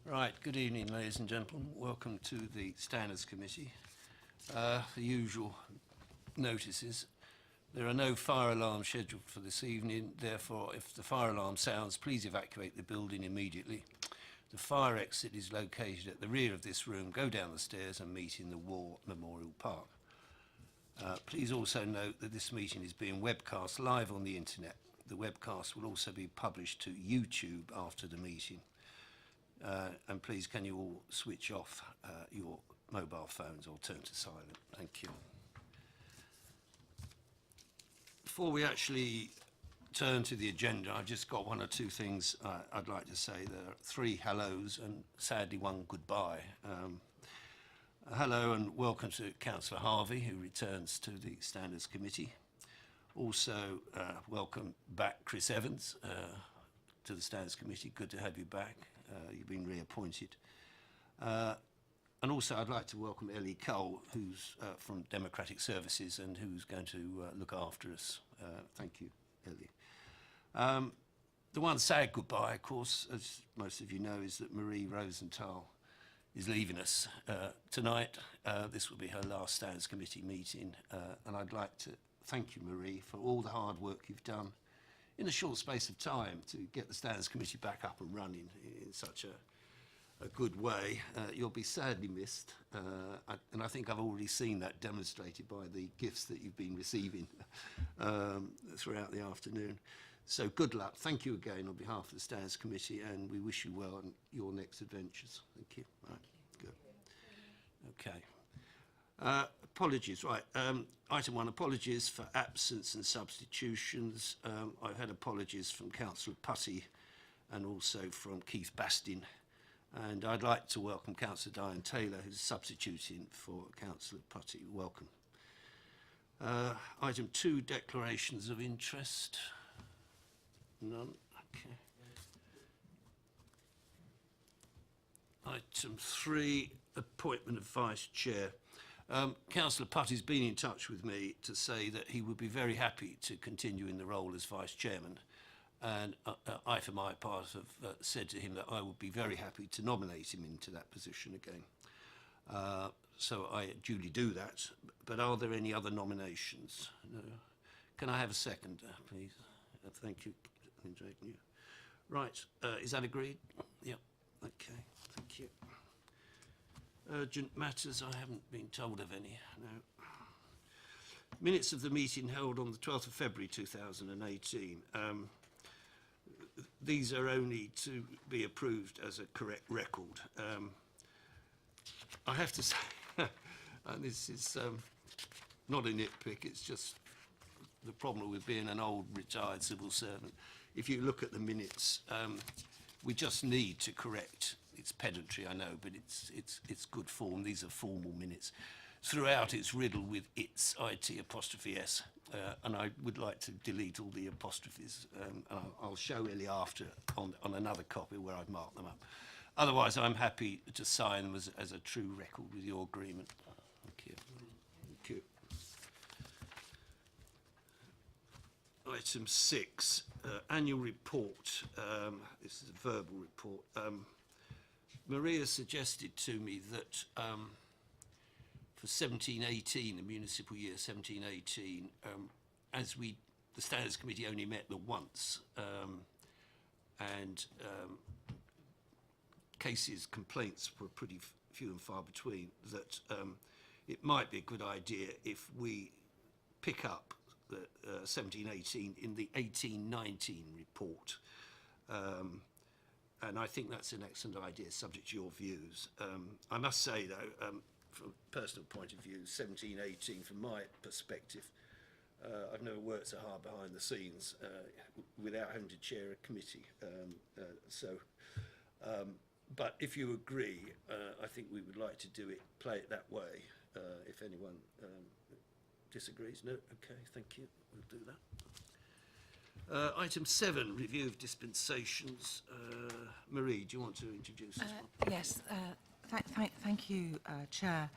Right, good evening, ladies and gentlemen. Welcome to the Standards Committee. The usual notices. There are no fire alarms scheduled for this evening. Therefore, if the fire alarm sounds, please evacuate the building immediately. The fire exit is located at the rear of this room. Go down the stairs and meet in the War Memorial Park. Please also note that this meeting is being webcast live on the internet. The webcast will also be published to YouTube after the meeting. And please, can you all switch off your mobile phones or turn to silent? Thank you. Before we actually turn to the agenda, I've just got one or two things I'd like to say. There are 3 hellos and sadly 1 goodbye. Hello and welcome to Councillor Harvey, who returns to the Standards Committee. Also, welcome back Chris Evans to the Standards Committee. Good to have you back. You've been reappointed. And also I'd like to welcome Ellie Cole, who's from Democratic Services and who's going to look after us. Thank you, Ellie. The one sad goodbye, of course, as most of you know, is that Marie Rosenthal is leaving us tonight. This will be her last Standards Committee meeting, and I'd like to thank you, Marie, for all the hard work you've done in a short space of time to get the Standards Committee back up and running in such a good way. You'll be sadly missed, and I think I've already seen that demonstrated by the gifts that you've been receiving throughout the afternoon. So good luck. Thank you again on behalf of the Standards Committee, and we wish you well on your next adventures. Thank you. Right. Good. Okay. Apologies, right. Item 1, apologies for absence and substitutions. I've had apologies from Councillor Putty and also from Keith Bastin. And I'd like to welcome Councillor Diane Taylor, who's substituting for Councillor Putty. Welcome. Item 2, declarations of interest. None. Okay. Item 3, appointment of Vice Chair. Councillor Putty's been in touch with me to say that he would be very happy to continue in the role as Vice Chairman, and I, for my part, have said to him that I would be very happy to nominate him into that position again. So I duly do that, but are there any other nominations? No. Can I have a second, please? Thank you. Right, is that agreed? Yep, okay, thank you. Urgent matters, I haven't been told of any, no. Minutes of the meeting held on the 12th of February 2018. These are only to be approved as a correct record. I have to say, and this is not a nitpick, it's just the problem with being an old retired civil servant. If you look at the minutes, we just need to correct. It's pedantry, I know, but it's good form. These are formal minutes. Throughout, it's riddled with its, IT apostrophe S, and I would like to delete all the apostrophes. I'll show Ellie after on another copy where I've marked them up. Otherwise, I'm happy to sign them as a true record with your agreement. Thank you. Thank you. Item 6, annual report. This is a verbal report. Maria suggested to me that for 1718, the municipal year 1718, as the Standards Committee only met the once, and complaints were pretty few and far between, that it might be a good idea if we pick up the 1718 in the 1819 report. And I think that's an excellent idea, subject to your views. I must say, though, from a personal point of view, 1718, from my perspective, I've never worked so hard behind the scenes without having to chair a committee. But if you agree, I think we would like to play it that way. If anyone disagrees, no? Okay, thank you. We'll do that. Item 7, review of dispensations. Marie, do you want to introduce this one? Yes, thank you, Chair.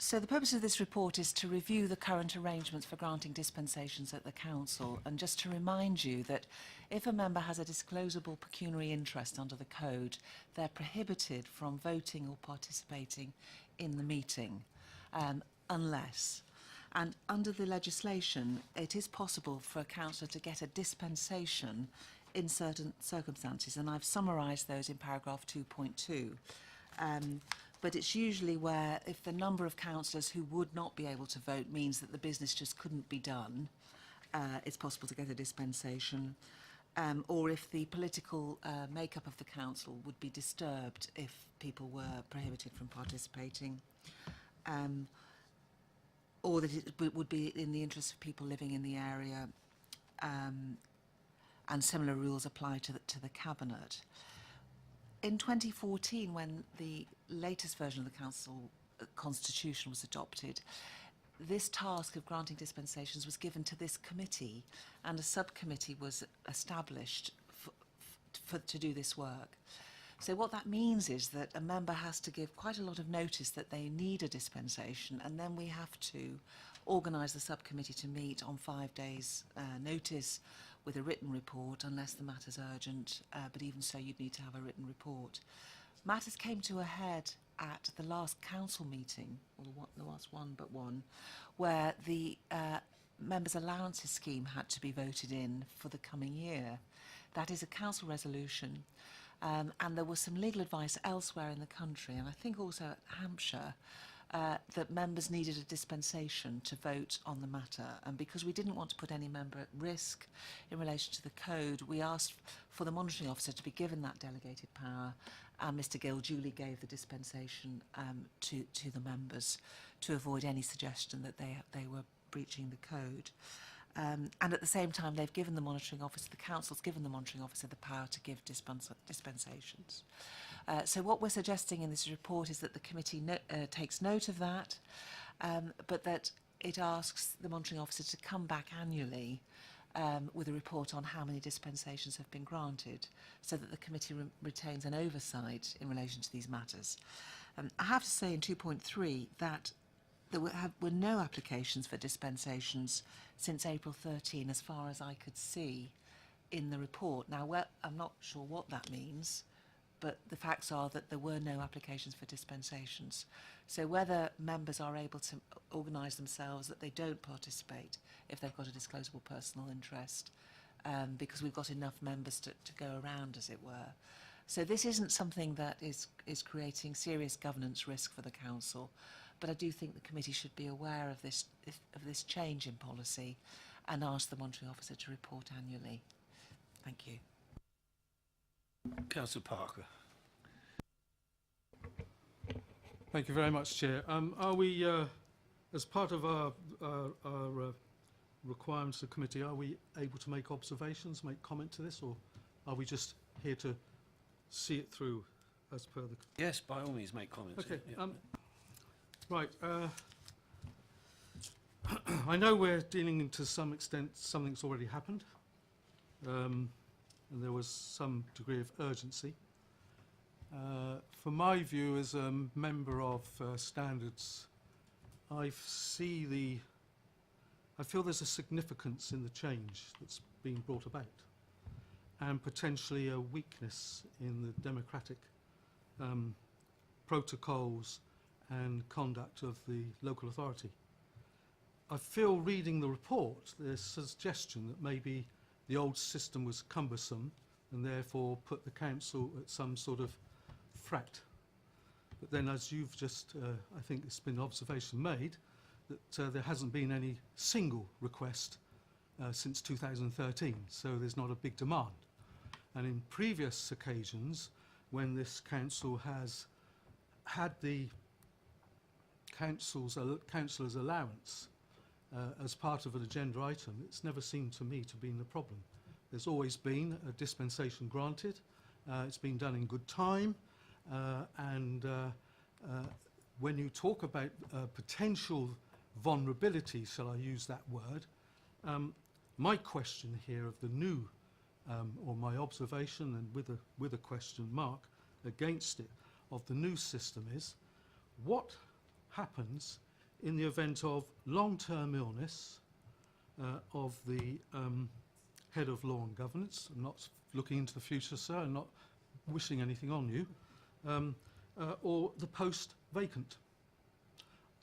So the purpose of this report is to review the current arrangements for granting dispensations at the Council, and just to remind you that if a member has a disclosable pecuniary interest under the Code, they're prohibited from voting or participating in the meeting, unless. And under the legislation, it is possible for a councillor to get a dispensation in certain circumstances, and I've summarised those in paragraph 2.2. But it's usually where, if the number of councillors who would not be able to vote means that the business just couldn't be done, it's possible to get a dispensation. Or if the political makeup of the council would be disturbed if people were prohibited from participating. Or that it would be in the interest of people living in the area, and similar rules apply to the Cabinet. In 2014, when the latest version of the Council Constitution was adopted, this task of granting dispensations was given to this committee, and a subcommittee was established to do this work. So what that means is that a member has to give quite a lot of notice that they need a dispensation, and then we have to organise the subcommittee to meet on 5 days' notice with a written report, unless the matter's urgent, but even so you'd need to have a written report. Matters came to a head at the last council meeting, or the last one but one, where the members' allowances scheme had to be voted in for the coming year. That is a council resolution, and there was some legal advice elsewhere in the country, and I think also at Hampshire, that members needed a dispensation to vote on the matter. And because we didn't want to put any member at risk in relation to the code, we asked for the monitoring officer to be given that delegated power, and Mr Gill duly gave the dispensation to the members to avoid any suggestion that they were breaching the code. And at the same time, they've given the monitoring officer, the council's given the monitoring officer the power to give dispensations. So what we're suggesting in this report is that the committee takes note of that, but that it asks the monitoring officer to come back annually with a report on how many dispensations have been granted, so that the committee retains an oversight in relation to these matters. I have to say in 2.3 that there were no applications for dispensations since April 13, as far as I could see in the report. Now, I'm not sure what that means, but the facts are that there were no applications for dispensations. So whether members are able to organise themselves that they don't participate if they've got a disclosable personal interest, because we've got enough members to go around, as it were. So this isn't something that is creating serious governance risk for the council, but I do think the committee should be aware of this change in policy and ask the monitoring officer to report annually. Thank you. Councillor Parker. Thank you very much, Chair. Are we, as part of our requirements of the committee, are we able to make observations, make comment to this, or are we just here to see it through as per the... Yes, by all means, make comments. Okay. Yeah. Right. I know we're dealing to some extent something's already happened, and there was some degree of urgency. From my view as a member of Standards, I feel there's a significance in the change that's being brought about, and potentially a weakness in the democratic protocols and conduct of the local authority. I feel, reading the report, there's a suggestion that maybe the old system was cumbersome and therefore put the council at some sort of fret. But then, as you've just, I think it's been observation made, that there hasn't been any single request since 2013, so there's not a big demand. And in previous occasions, when this council has had the councillor's allowance as part of an agenda item, it's never seemed to me to be a problem. There's always been a dispensation granted. It's been done in good time, and when you talk about potential vulnerability, shall I use that word, my question here of the new, or my observation, and with a question mark against it, of the new system is, what happens in the event of long-term illness of the head of law and governance. I'm not looking into the future, sir, I'm not wishing anything on you, or the post vacant.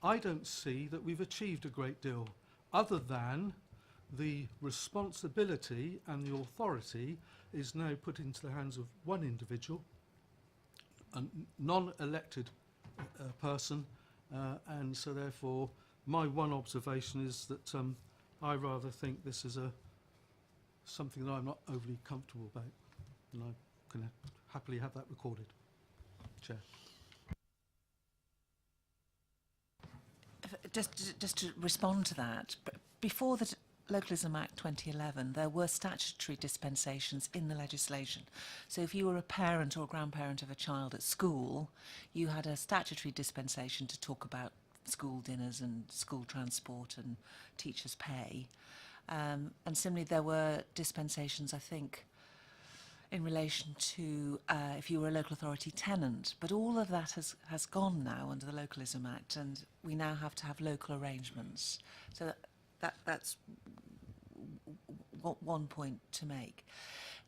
I don't see that we've achieved a great deal other than the responsibility and the authority is now put into the hands of one individual, a non-elected person, and so therefore my one observation is that I rather think this is something that I'm not overly comfortable about, and I can happily have that recorded. Chair. Just to respond to that, before the Localism Act 2011, there were statutory dispensations in the legislation. So if you were a parent or a grandparent of a child at school, you had a statutory dispensation to talk about school dinners and school transport and teachers' pay. And similarly, there were dispensations, I think, in relation to if you were a local authority tenant. But all of that has gone now under the Localism Act, and we now have to have local arrangements. So that's one point to make.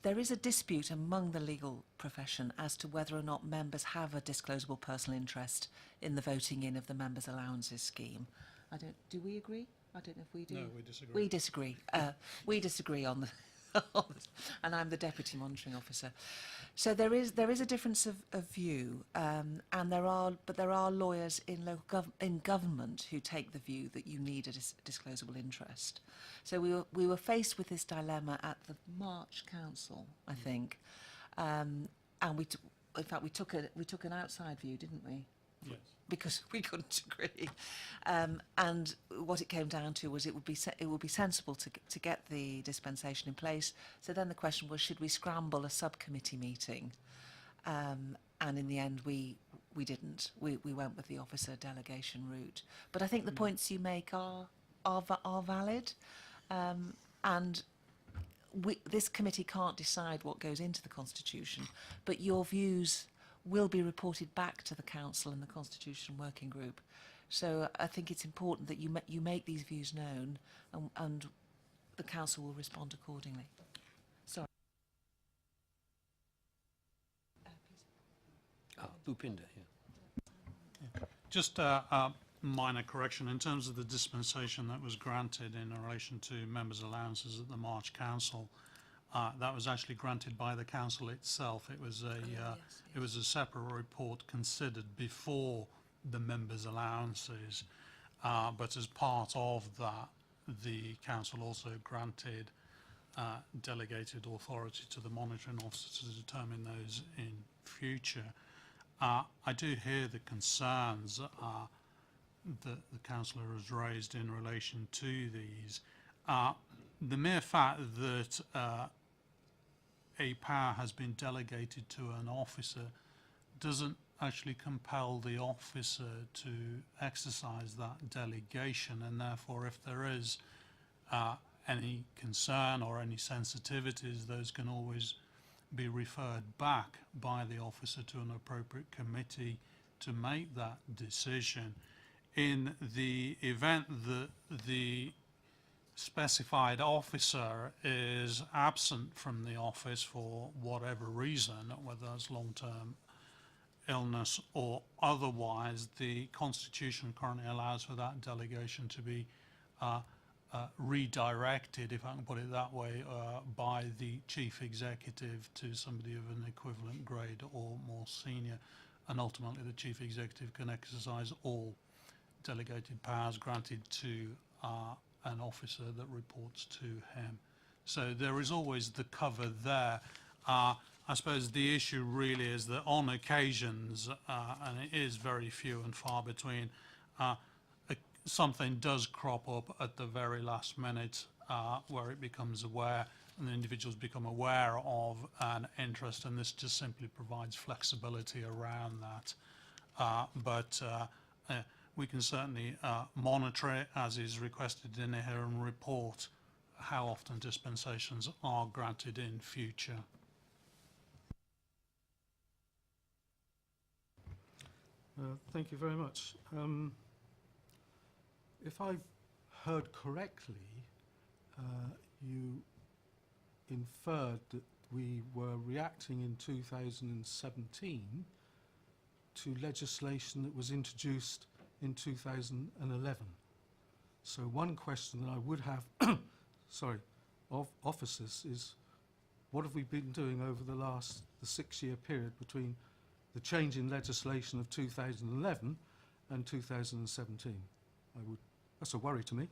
There is a dispute among the legal profession as to whether or not members have a disclosable personal interest in the voting in of the members' allowances scheme. Do we agree? I don't know if we do. No, we disagree. We disagree. We disagree on the and I'm the deputy monitoring officer. So there is a difference of view, and there are lawyers in government who take the view that you need a disclosable interest. So we were faced with this dilemma at the March Council, I think, and in fact we took an outside view, didn't we? Yes. Because we couldn't agree, and what it came down to was it would be sensible to get the dispensation in place. So then the question was, should we scramble a subcommittee meeting? And in the end, we didn't. We went with the officer delegation route. But I think the points you make are valid, and this committee can't decide what goes into the Constitution, but your views will be reported back to the Council and the Constitution Working Group. So I think it's important that you make these views known, and the Council will respond accordingly. Sorry. Bhupinder, yeah. Just a minor correction. In terms of the dispensation that was granted in relation to members' allowances at the March Council, that was actually granted by the council itself. It was it was a separate report considered before the members' allowances, but as part of that, the council also granted delegated authority to the monitoring officer to determine those in future. I do hear the concerns that the councillor has raised in relation to these. The mere fact that a power has been delegated to an officer doesn't actually compel the officer to exercise that delegation, and therefore if there is any concern or any sensitivities, those can always be referred back by the officer to an appropriate committee to make that decision. In the event that the specified officer is absent from the office for whatever reason, whether that's long-term illness or otherwise, the Constitution currently allows for that delegation to be redirected, if I can put it that way, by the chief executive to somebody of an equivalent grade or more senior, and ultimately the chief executive can exercise all delegated powers granted to an officer that reports to him. So there is always the cover there. I suppose the issue really is that on occasions, and it is very few and far between, something does crop up at the very last minute where it becomes aware, and the individuals become aware of an interest, and this just simply provides flexibility around that. But we can certainly monitor it, as is requested in here, and report how often dispensations are granted in future. Thank you very much. If I heard correctly, you inferred that we were reacting in 2017 to legislation that was introduced in 2011. So one question that I would have, sorry, of officers is, what have we been doing over the 6-year period between the change in legislation of 2011 and 2017? That's a worry to me.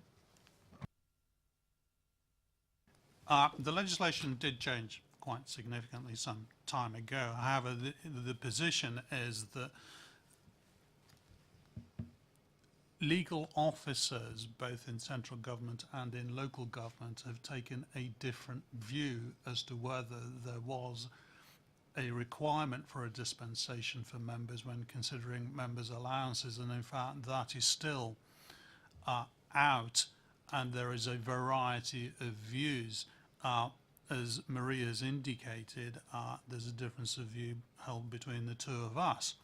The legislation did change quite significantly some time ago. However, the position is that legal officers, both in central government and in local government, have taken a different view as to whether there was a requirement for a dispensation for members when considering members' allowances, and in fact that is still out, and there is a variety of views. As Maria has indicated, there's a difference of view held between the two of us.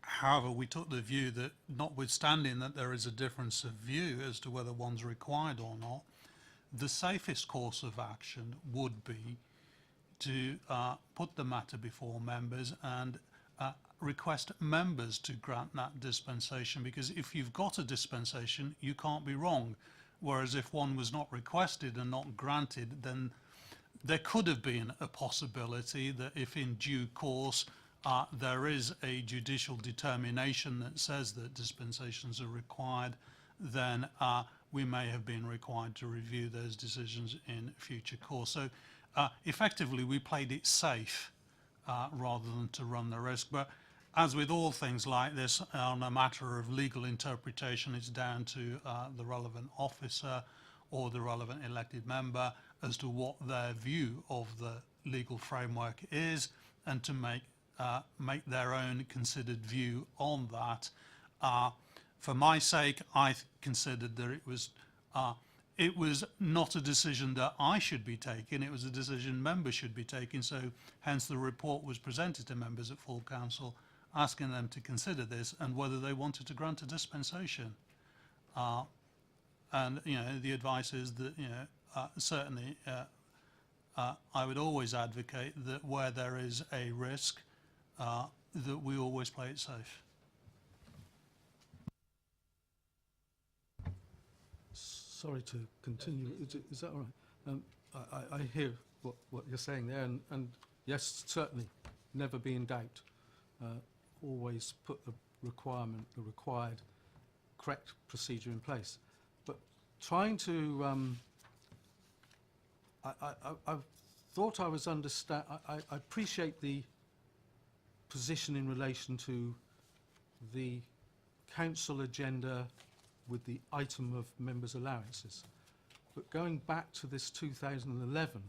However, we took the view that, notwithstanding that there is a difference of view as to whether one's required or not, the safest course of action would be to put the matter before members and request members to grant that dispensation, because if you've got a dispensation, you can't be wrong. Whereas if one was not requested and not granted, then there could have been a possibility that if in due course there is a judicial determination that says that dispensations are required, then we may have been required to review those decisions in future course. So effectively we played it safe rather than to run the risk. But as with all things like this, on a matter of legal interpretation, it's down to the relevant officer or the relevant elected member as to what their view of the legal framework is, and to make their own considered view on that. For my sake, I considered that it was not a decision that I should be taking, it was a decision members should be taking, so hence the report was presented to members at full council, asking them to consider this and whether they wanted to grant a dispensation. And the advice is that certainly I would always advocate that where there is a risk, that we always play it safe. Sorry to continue. Is that all right? I hear what you're saying there, and yes, certainly, never be in doubt. Always put the required correct procedure in place. But trying to, I thought I was understand. I appreciate the position in relation to the council agenda with the item of members' allowances. But going back to this 2011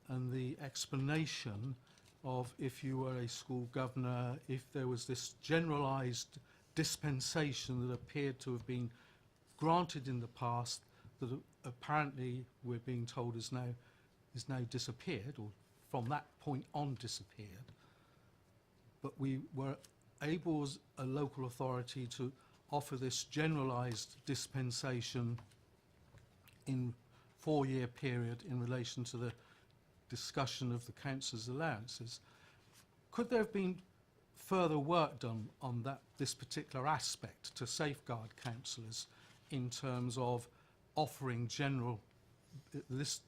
and the explanation of if you were a school governor, if there was this generalised dispensation that appeared to have been granted in the past that apparently we're being told is now disappeared, or from that point on disappeared. But we were able as a local authority to offer this generalised dispensation in 4-year period in relation to the discussion of the council's allowances. Could there have been further work done on this particular aspect to safeguard councillors in terms of offering this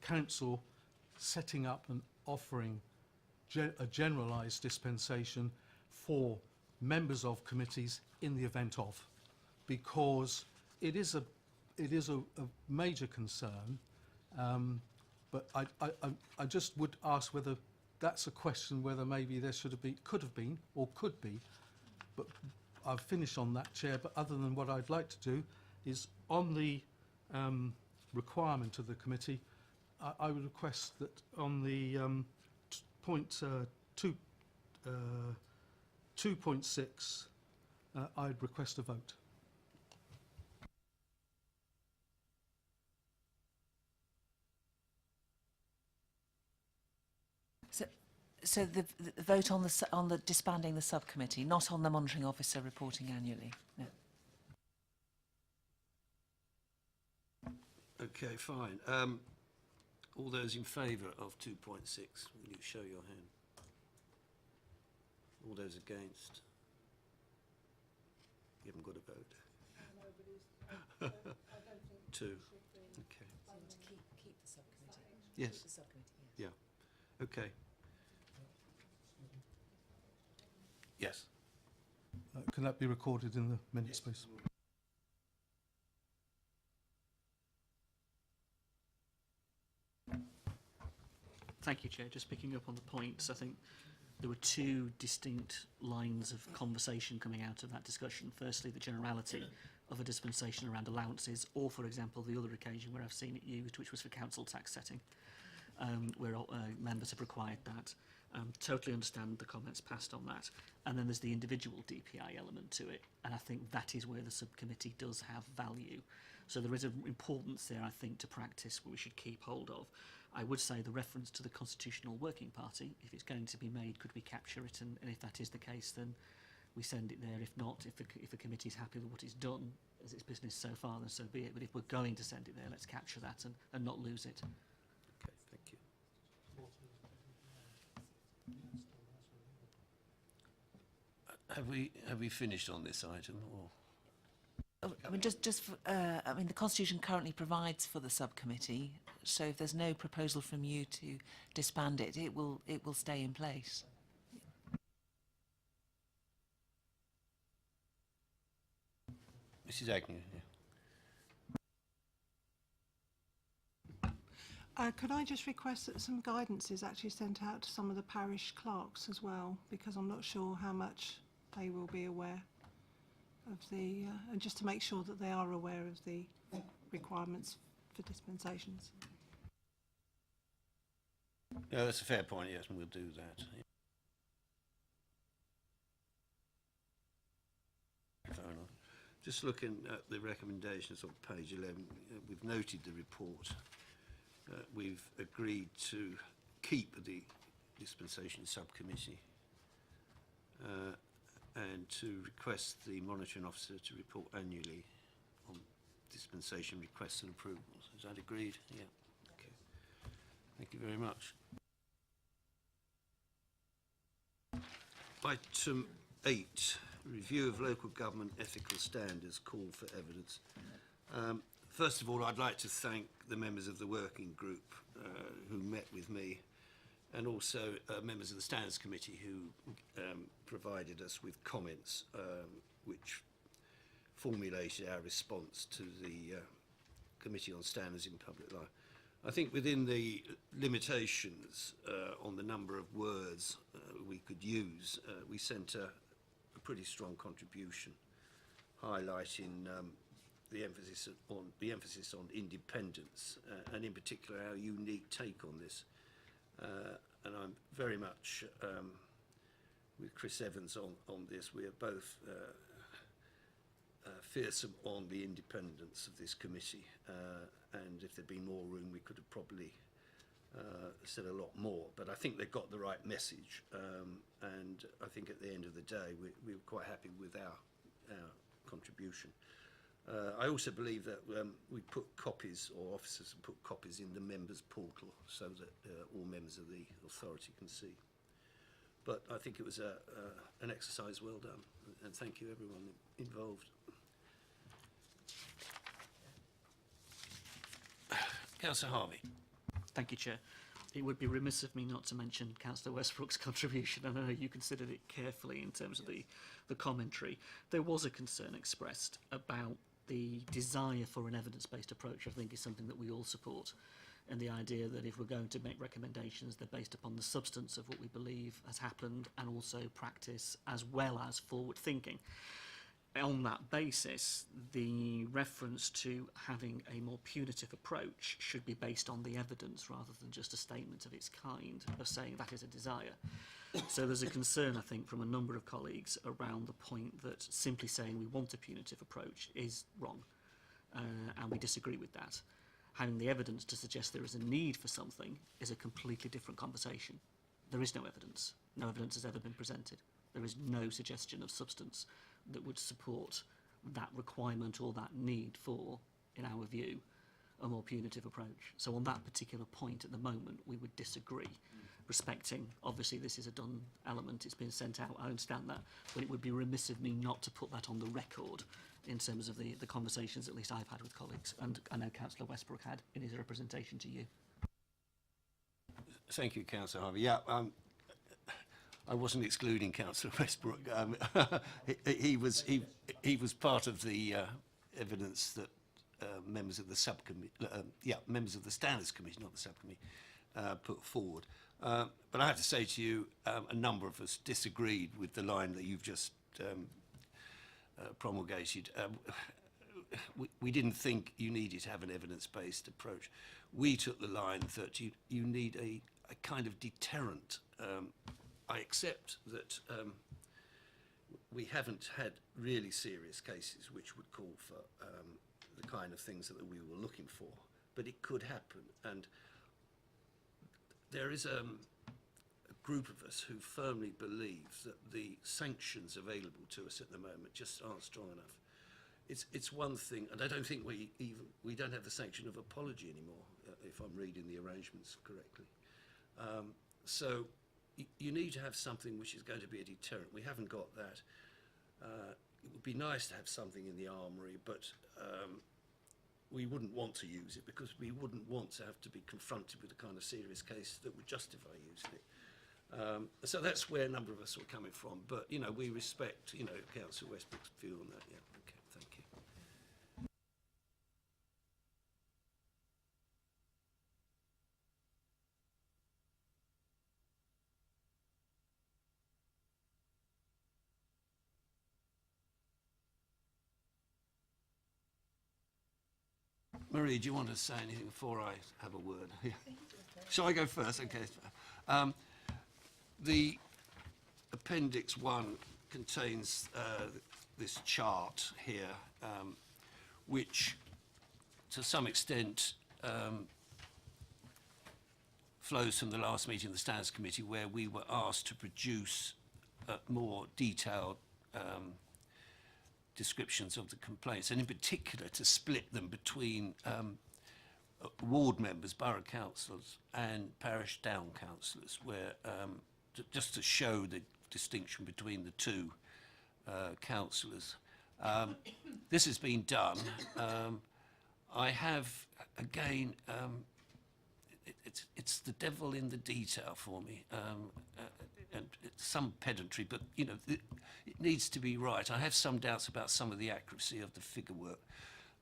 council setting up and offering a generalised dispensation for members of committees in the event of, because it is a major concern, but I just would ask whether that's a question whether maybe there could have been or could be, but I've finished on that, Chair. But other than what I'd like to do is on the requirement of the committee, I would request that on the point 2.6, I'd request a vote. So the vote on the disbanding the subcommittee, not on the monitoring officer reporting annually. No. Okay, fine. All those in favour of 2.6, will you show your hand? All those against? You haven't got a vote. Two. Okay. Keep the subcommittee. Yes. Keep the subcommittee, Yeah. Okay. Yes. Can that be recorded in the minutes, please? Thank you, Chair. Just picking up on the points, I think there were two distinct lines of conversation coming out of that discussion. Firstly, the generality of a dispensation around allowances, or, for example, the other occasion where I've seen it used, which was for council tax setting, where members have required that. Totally understand the comments passed on that. And then there's the individual DPI element to it, and I think that is where the subcommittee does have value. So there is an importance there, I think, to practice we should keep hold of. I would say the reference to the Constitutional Working Party, if it's going to be made, could we capture it? And if that is the case, then we send it there. If not, if the committee is happy with what it's done as its business so far, then so be it. But if we're going to send it there, let's capture that and not lose it. Okay, thank you. Have we finished on this item, or? I mean, I mean, the Constitution currently provides for the subcommittee, so if there's no proposal from you to disband it, it will stay in place. Mrs. Agnew. Yeah. Could I just request that some guidance is actually sent out to some of the parish clerks as well, because I'm not sure how much they will be aware of the, and just to make sure that they are aware of the requirements for dispensations. No, that's a fair point, yes, and we'll do that. Just looking at the recommendations on page 11, we've noted the report. We've agreed to keep the dispensation subcommittee and to request the monitoring officer to report annually on dispensation requests and approvals. Is that agreed? Yeah. Okay. Thank you very much. Item 8, review of local government ethical standards, call for evidence. First of all, I'd like to thank the members of the working group who met with me, and also members of the Standards Committee who provided us with comments which formulated our response to the Committee on Standards in Public Life. I think within the limitations on the number of words we could use, we sent a pretty strong contribution, highlighting the emphasis on independence, and in particular our unique take on this. And I'm very much with Chris Evans on this. We are both fearsome on the independence of this committee, and if there'd been more room, we could have probably said a lot more. But I think they got the right message, and I think at the end of the day, we were quite happy with our contribution. I also believe that we put copies, or officers put copies in the members' portal so that all members of the authority can see. But I think it was an exercise well done, and thank you everyone involved. Councillor Harvey. Thank you, Chair. It would be remiss of me not to mention Councillor Westbrook's contribution, and I know you considered it carefully in terms of the commentary. There was a concern expressed about the desire for an evidence-based approach. I think is something that we all support, and the idea that if we're going to make recommendations, they're based upon the substance of what we believe has happened, and also practice as well as forward thinking. On that basis, the reference to having a more punitive approach should be based on the evidence rather than just a statement of its kind of saying that is a desire. So there's a concern, I think, from a number of colleagues around the point that simply saying we want a punitive approach is wrong, and we disagree with that. Having the evidence to suggest there is a need for something is a completely different conversation. There is no evidence. No evidence has ever been presented. There is no suggestion of substance that would support that requirement or that need for, in our view, a more punitive approach. So on that particular point at the moment, we would disagree, respecting, obviously this is a done element, it's been sent out, I understand that, but it would be remiss of me not to put that on the record in terms of the conversations at least I've had with colleagues, and I know Councillor Westbrook had in his representation to you. Thank you, Councillor Harvey. Yeah, I wasn't excluding Councillor Westbrook. He was part of the evidence that members of the subcommittee, members of the Standards Committee, not the subcommittee, put forward. But I have to say to you, a number of us disagreed with the line that you've just promulgated. We didn't think you needed to have an evidence-based approach. We took the line that you need a kind of deterrent. I accept that we haven't had really serious cases which would call for the kind of things that we were looking for, but it could happen. And there is a group of us who firmly believe that the sanctions available to us at the moment just aren't strong enough. It's one thing, and I don't think we don't have the sanction of apology anymore, if I'm reading the arrangements correctly. So you need to have something which is going to be a deterrent. We haven't got that. It would be nice to have something in the armoury, but we wouldn't want to use it because we wouldn't want to have to be confronted with a kind of serious case that would justify using it. So that's where a number of us were coming from. But, you know, we respect, you know, Councillor Westbrook's view on that. Yeah, okay, thank you. Marie, do you want to say anything before I have a word? Yeah. Shall I go first? Okay. The Appendix 1 contains this chart here, which to some extent flows from the last meeting of the Standards Committee, where we were asked to produce more detailed descriptions of the complaints, and in particular to split them between ward members, borough councillors and parish town councillors, where just to show the distinction between the two councillors. This has been done. I have, again, it's the devil in the detail for me, and it's some pedantry, but you know, it needs to be right. I have some doubts about some of the accuracy of the figure work,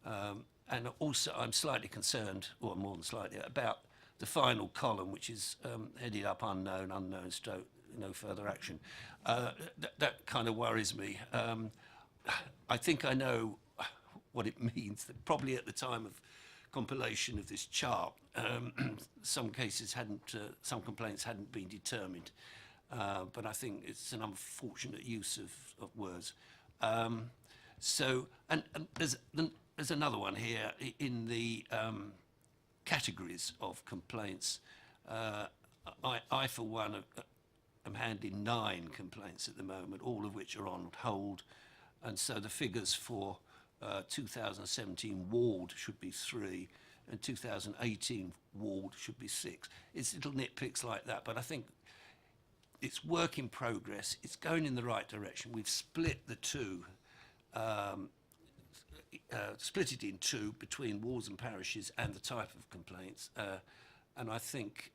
and also I'm slightly concerned, or more than slightly, about the final column, which is headed up unknown, stroke, no further action. That kind of worries me. I think I know what it means, that probably at the time of compilation of this chart, some cases hadn't, some complaints hadn't been determined, but I think it's an unfortunate use of words. So, and there's another one here in the categories of complaints. I for one, am handling 9 complaints at the moment, all of which are on hold, and so the figures for 2017 ward should be 3, and 2018 ward should be 6. It's little nitpicks like that, but I think it's work in progress. It's going in the right direction. We've split the two, split it in two between wards and parishes and the type of complaints, and I think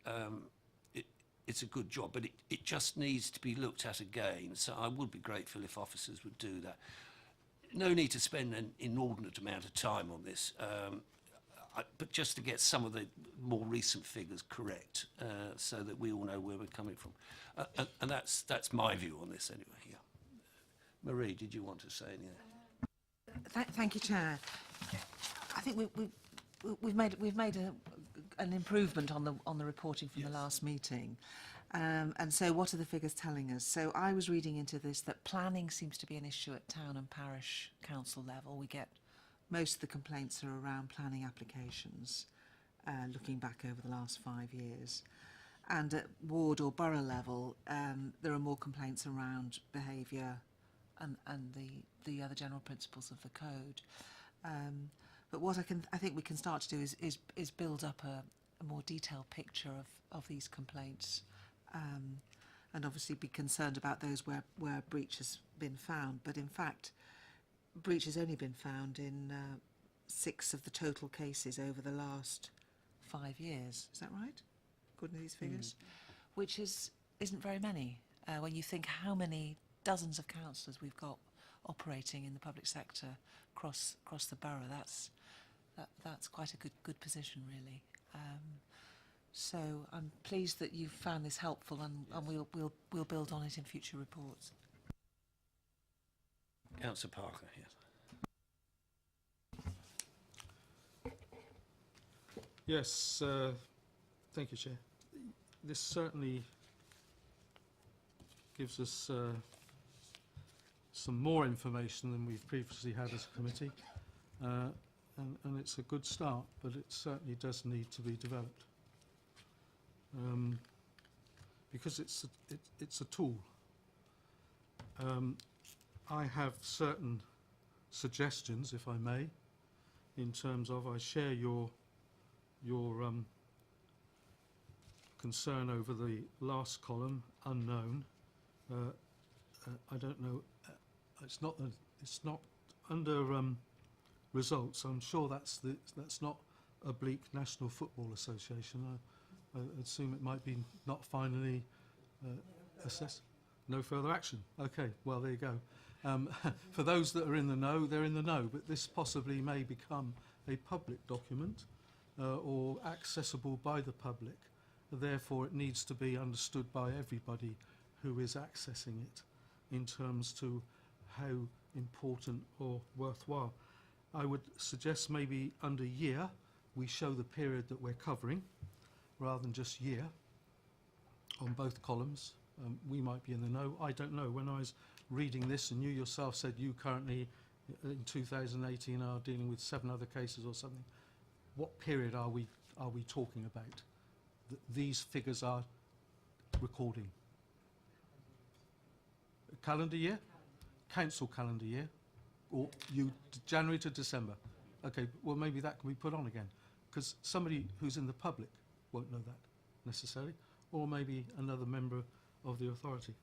it's a good job, but it just needs to be looked at again. So I would be grateful if officers would do that. No need to spend an inordinate amount of time on this, but just to get some of the more recent figures correct, so that we all know where we're coming from. And that's my view on this anyway. Yeah. Marie, did you want to say anything? Thank you, Chair. I think we've made an improvement on the reporting from the last meeting. And so what are the figures telling us? So I was reading into this that planning seems to be an issue at town and parish council level. We get most of the complaints are around planning applications, looking back over the last 5 years. And at ward or borough level, there are more complaints around behaviour and the other general principles of the code. But what I think we can start to do is build up a more detailed picture of these complaints, and obviously be concerned about those where breach has been found. But in fact, breach has only been found in 6 of the total cases over the last 5 years. Is that right? According to these figures, which isn't very many when you think how many dozens of councillors we've got operating in the public sector across the borough. That's quite a good position, really. So I'm pleased that you've found this helpful, and we'll build on it in future reports. Councillor Parker, yes. Yes, thank you, Chair. This certainly gives us some more information than we've previously had as a committee, and it's a good start, but it certainly does need to be developed, because it's a tool. I have certain suggestions, if I may, in terms of I share your concern over the last column, unknown. I don't know. It's not under results. I'm sure that's not oblique National Football Association. I assume it might be not finally assessed. No further action. Okay. Well, there you go. For those that are in the know, they're in the know. But this possibly may become a public document or accessible by the public. Therefore, it needs to be understood by everybody who is accessing it in terms to how important or worthwhile. I would suggest maybe under year we show the period that we're covering rather than just year on both columns. We might be in the know. I don't know. When I was reading this, and you yourself said you currently in 2018 are dealing with 7 other cases or something, what period are we talking about? These figures are recording. Calendar year? Council calendar year? Or January to December? Okay, well maybe that can be put on again, because somebody who's in the public won't know that necessarily, or maybe another member of the authority.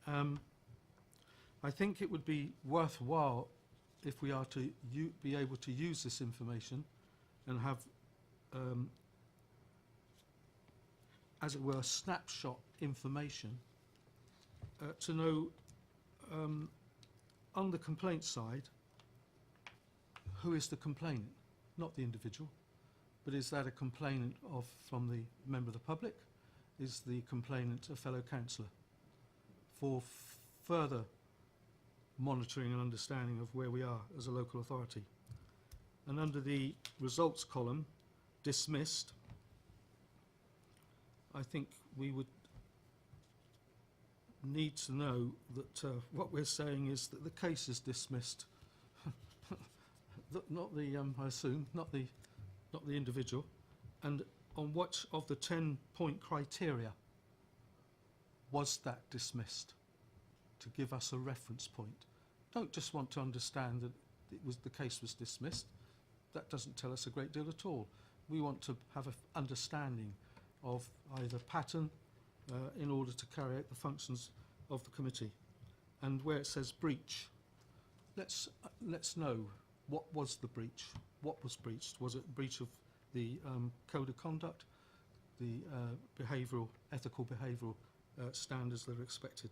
I think it would be worthwhile if we are to be able to use this information and have, as it were, snapshot information to know on the complaint side, who is the complainant? Not the individual, but is that a complainant from the member of the public? Is the complainant a fellow councillor? For further monitoring and understanding of where we are as a local authority. And under the results column, dismissed, I think we would need to know that what we're saying is that the case is dismissed. Not the, I assume, not the individual. And on what of the 10-point criteria was that dismissed? To give us a reference point. Don't just want to understand that the case was dismissed. That doesn't tell us a great deal at all. We want to have an understanding of either pattern in order to carry out the functions of the committee. And where it says breach, let's know what was the breach. What was breached? Was it breach of the code of conduct, the ethical behavioural standards that are expected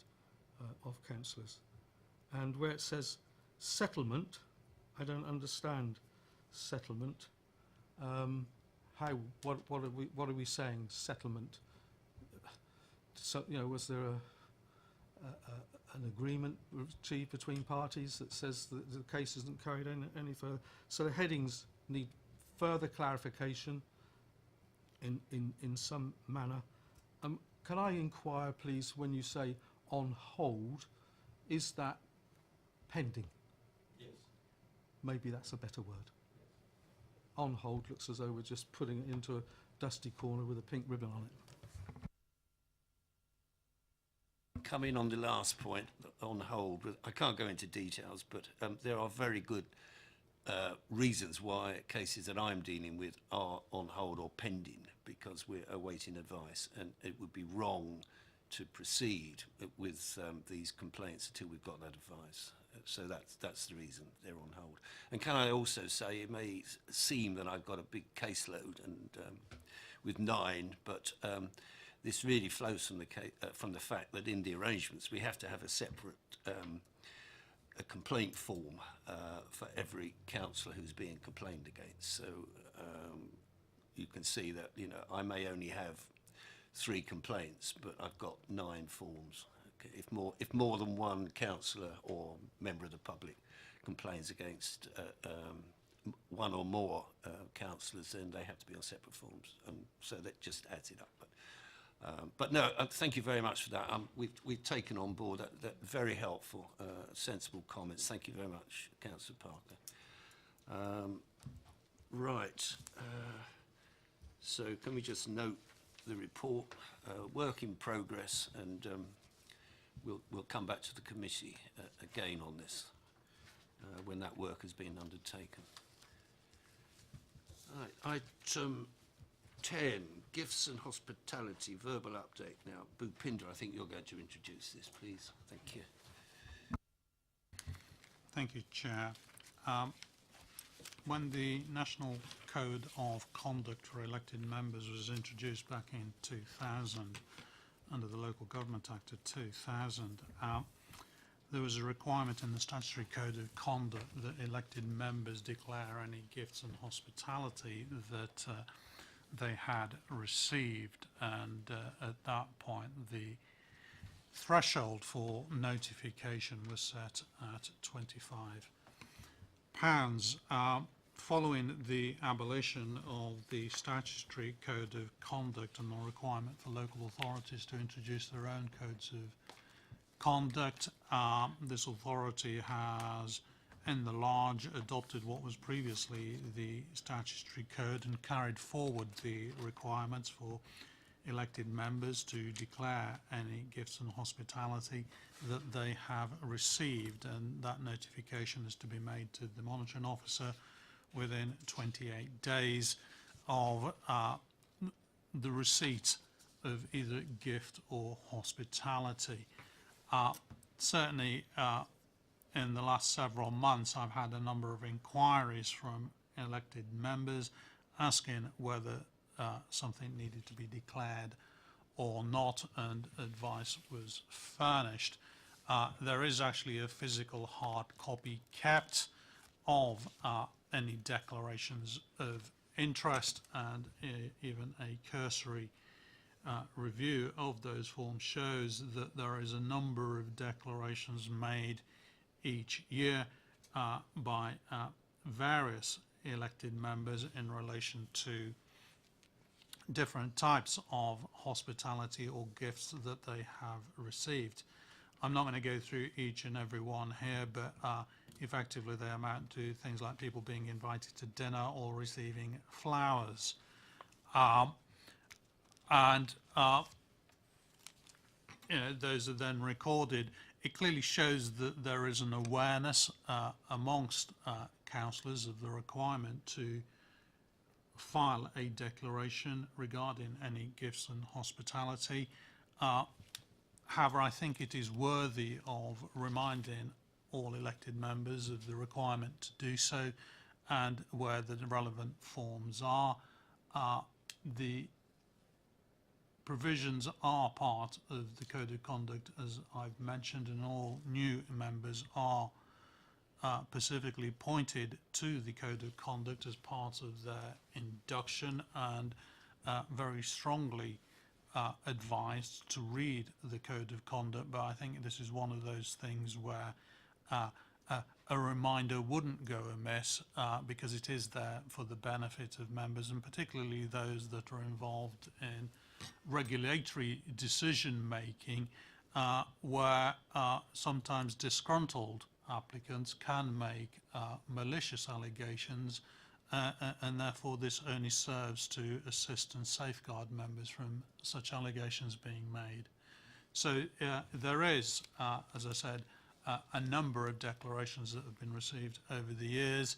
of councillors? And where it says settlement, I don't understand settlement. What are we saying? Settlement. So, you know, was there an agreement achieved between parties that says that the case isn't carried any further? So the headings need further clarification in some manner. Can I inquire, please, when you say on hold, is that pending? Yes. Maybe that's a better word. On hold looks as though we're just putting it into a dusty corner with a pink ribbon on it. Come in on the last point, on hold. I can't go into details, but there are very good reasons why cases that I'm dealing with are on hold or pending, because we're awaiting advice, and it would be wrong to proceed with these complaints until we've got that advice. So that's the reason they're on hold. And can I also say, it may seem that I've got a big caseload and with 9, but this really flows from the fact that in the arrangements we have to have a separate a complaint form for every councillor who's being complained against. So you can see that, you know, I may only have 3 complaints, but I've got 9 forms. Okay. If more than one councillor or member of the public complains against one or more councillors, then they have to be on separate forms, and so that just adds it up. But no, thank you very much for that. We've taken on board that very helpful, sensible comments. Thank you very much, Councillor Parker. Right. So can we just note the report, work in progress, and we'll come back to the committee again on this when that work has been undertaken. Right, item 10, gifts and hospitality, verbal update. Now, Bhupinder, I think you're going to introduce this, please. Thank you. Thank you, Chair. When the National Code of Conduct for Elected Members was introduced back in 2000, under the Local Government Act of 2000, there was a requirement in the Statutory Code of Conduct that elected members declare any gifts and hospitality that they had received, and at that point the threshold for notification was set at £25. Following the abolition of the Statutory Code of Conduct and the requirement for local authorities to introduce their own codes of conduct, this authority has in the large adopted what was previously the statutory code and carried forward the requirements for elected members to declare any gifts and hospitality that they have received, and that notification is to be made to the monitoring officer within 28 days of the receipt of either gift or hospitality. Certainly in the last several months I've had a number of inquiries from elected members asking whether something needed to be declared or not, and advice was furnished. There is actually a physical hard copy kept of any declarations of interest, and even a cursory review of those forms shows that there is a number of declarations made each year by various elected members in relation to different types of hospitality or gifts that they have received. I'm not going to go through each and every one here, but effectively they amount to things like people being invited to dinner or receiving flowers. Those are then recorded. It clearly shows that there is an awareness amongst councillors of the requirement to file a declaration regarding any gifts and hospitality. However, I think it is worthy of reminding all elected members of the requirement to do so, and where the relevant forms are. The provisions are part of the Code of Conduct, as I've mentioned, and all new members are specifically pointed to the Code of Conduct as part of their induction, and very strongly advised to read the Code of Conduct. But I think this is one of those things where a reminder wouldn't go amiss, because it is there for the benefit of members, and particularly those that are involved in regulatory decision making, where sometimes disgruntled applicants can make malicious allegations, and therefore this only serves to assist and safeguard members from such allegations being made. So there is, as I said, a number of declarations that have been received over the years,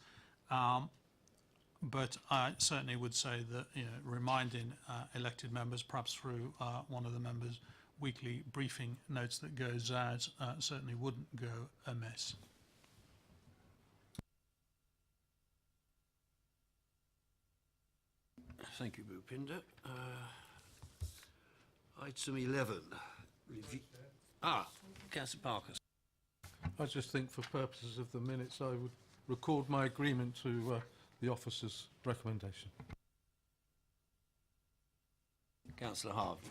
But I certainly would say that, reminding elected members, perhaps through one of the members' weekly briefing notes that goes out, certainly wouldn't go amiss. Thank you, Bhupinder. Item 11. Review. Councillor Parker. I just think for purposes of the minutes I would record my agreement to the officer's recommendation. Councillor Harvey.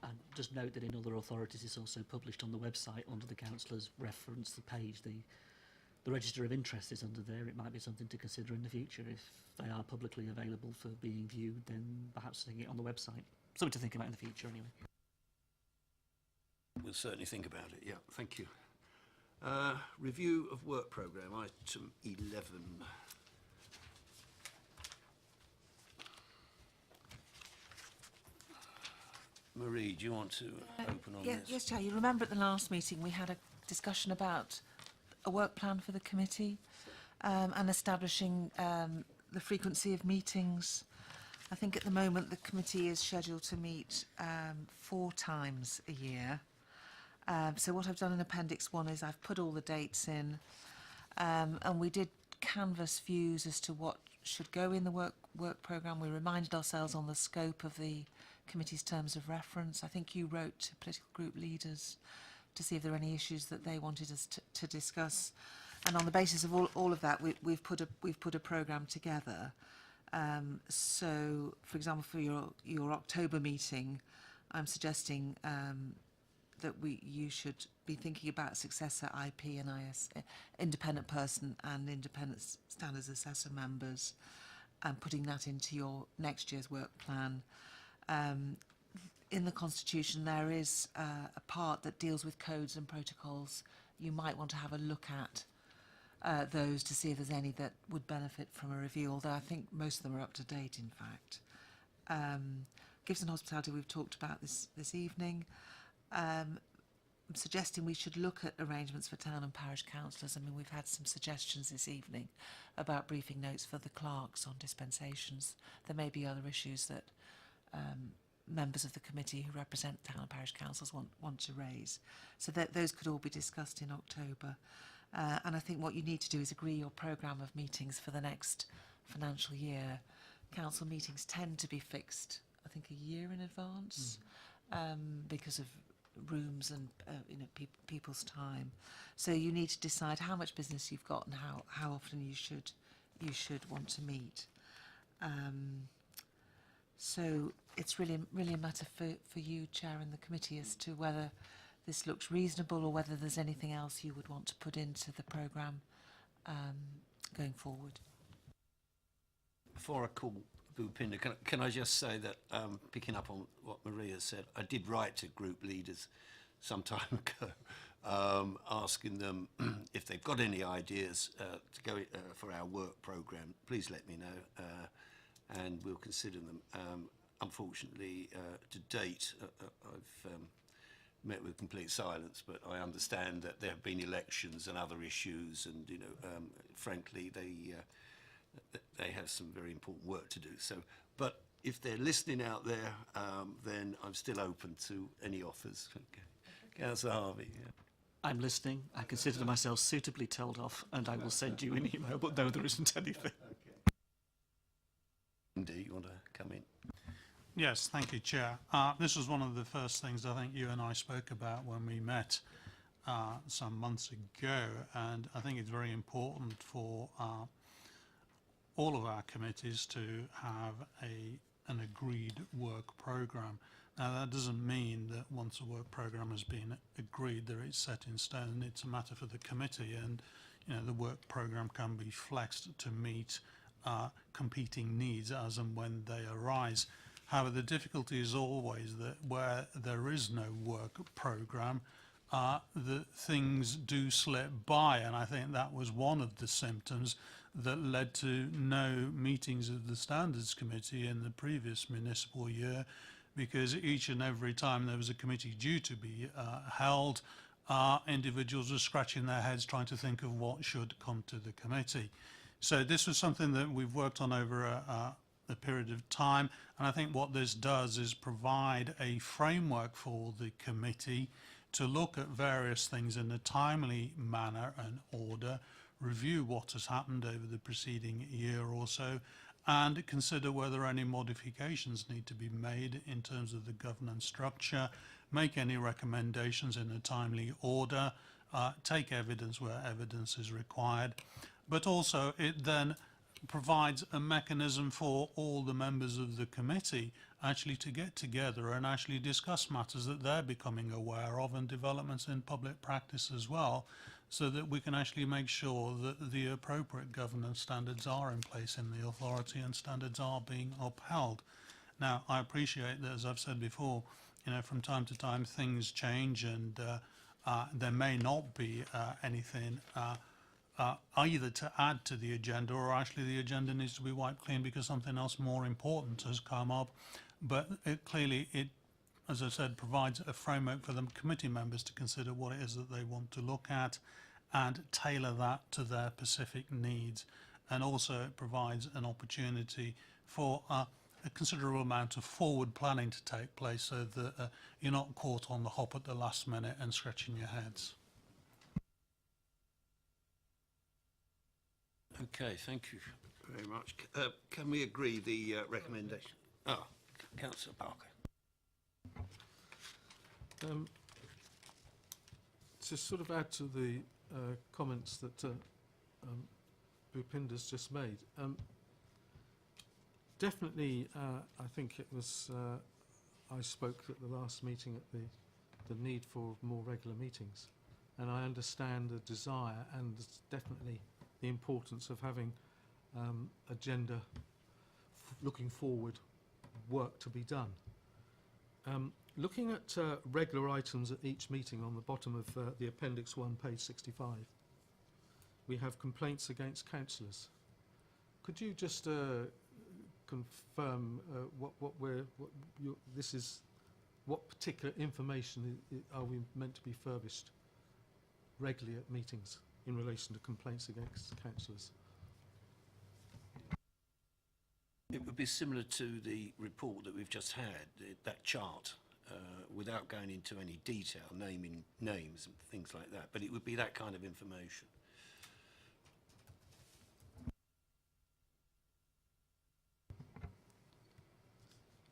And just note that in other authorities it's also published on the website under the councillor's reference, the page, the register of interest is under there. It might be something to consider in the future. If they are publicly available for being viewed, then perhaps seeing it on the website. Something to think about in the future anyway. We'll certainly think about it, yeah, thank you. Review of work programme, item 11. Marie, do you want to open on this? Yes, Chair. You remember at the last meeting we had a discussion about a work plan for the committee and establishing the frequency of meetings. I think at the moment the committee is scheduled to meet 4 times a year. So what I've done in Appendix 1 is I've put all the dates in and we did canvass views as to what should go in the work programme. We reminded ourselves on the scope of the committee's terms of reference. I think you wrote to political group leaders to see if there are any issues that they wanted us to discuss. And on the basis of all of that, we've put a programme together. So, for example, for your October meeting, I'm suggesting that you should be thinking about successor IP and IS, independent person and independent standards assessor members, and putting that into your next year's work plan. In the Constitution, there is a part that deals with codes and protocols. You might want to have a look at those to see if there's any that would benefit from a review, although I think most of them are up to date, in fact. Gifts and hospitality we've talked about this evening. I'm suggesting we should look at arrangements for town and parish councillors. I mean, we've had some suggestions this evening about briefing notes for the clerks on dispensations. There may be other issues that members of the committee who represent town and parish councils want to raise. So that those could all be discussed in October. And I think what you need to do is agree your programme of meetings for the next financial year. Council meetings tend to be fixed, I think, a year in advance because of rooms and people's time. So you need to decide how much business you've got and how often you should want to meet. So it's really a matter for you, Chair, and the committee as to whether this looks reasonable or whether there's anything else you would want to put into the programme going forward. Before I call Bhupinder, can I just say that, picking up on what Maria said, I did write to group leaders some time ago, asking them if they've got any ideas to go for our work programme, please let me know, and we'll consider them. Unfortunately, to date, I've met with complete silence, but I understand that there have been elections and other issues, and frankly, they have some very important work to do. So, but if they're listening out there, then I'm still open to any offers. Okay. Councillor Harvey. Yeah. I'm listening. I consider myself suitably told off, and I will send you an email, but no, there isn't anything. Okay. Indeed, you want to come in? Yes, thank you, Chair. This was one of the first things I think you and I spoke about when we met some months ago, and I think it's very important for all of our committees to have an agreed work programme. Now, that doesn't mean that once a work programme has been agreed that it's set in stone. It's a matter for the committee, and the work programme can be flexed to meet competing needs as and when they arise. However, the difficulty is always that where there is no work programme, the things do slip by, and I think that was one of the symptoms that led to no meetings of the Standards Committee in the previous municipal year, because each and every time there was a committee due to be held, individuals were scratching their heads trying to think of what should come to the committee. So this was something that we've worked on over a period of time, and I think what this does is provide a framework for the committee to look at various things in a timely manner and order, review what has happened over the preceding year or so, and consider whether any modifications need to be made in terms of the governance structure, make any recommendations in a timely order, take evidence where evidence is required. But also it then provides a mechanism for all the members of the committee actually to get together and actually discuss matters that they're becoming aware of and developments in public practice as well, so that we can actually make sure that the appropriate governance standards are in place in the authority and standards are being upheld. Now, I appreciate that, as I've said before, from time to time things change, and there may not be anything either to add to the agenda, or actually the agenda needs to be wiped clean because something else more important has come up. But clearly, as I said, provides a framework for the committee members to consider what it is that they want to look at and tailor that to their specific needs. And also it provides an opportunity for a considerable amount of forward planning to take place, so that you're not caught on the hop at the last minute and scratching your heads. Okay, thank you very much. Can we agree the recommendation? Councillor Parker. To sort of add to the comments that Bhupinder's just made, definitely I think it was, I spoke at the last meeting at the need for more regular meetings, and I understand the desire and definitely the importance of having agenda looking forward work to be done. Looking at regular items at each meeting on the bottom of the Appendix 1, page 65, we have complaints against councillors. Could you just confirm what particular information are we meant to be furbished regularly at meetings in relation to complaints against councillors? It would be similar to the report that we've just had, that chart, without going into any detail, naming names and things like that, but it would be that kind of information.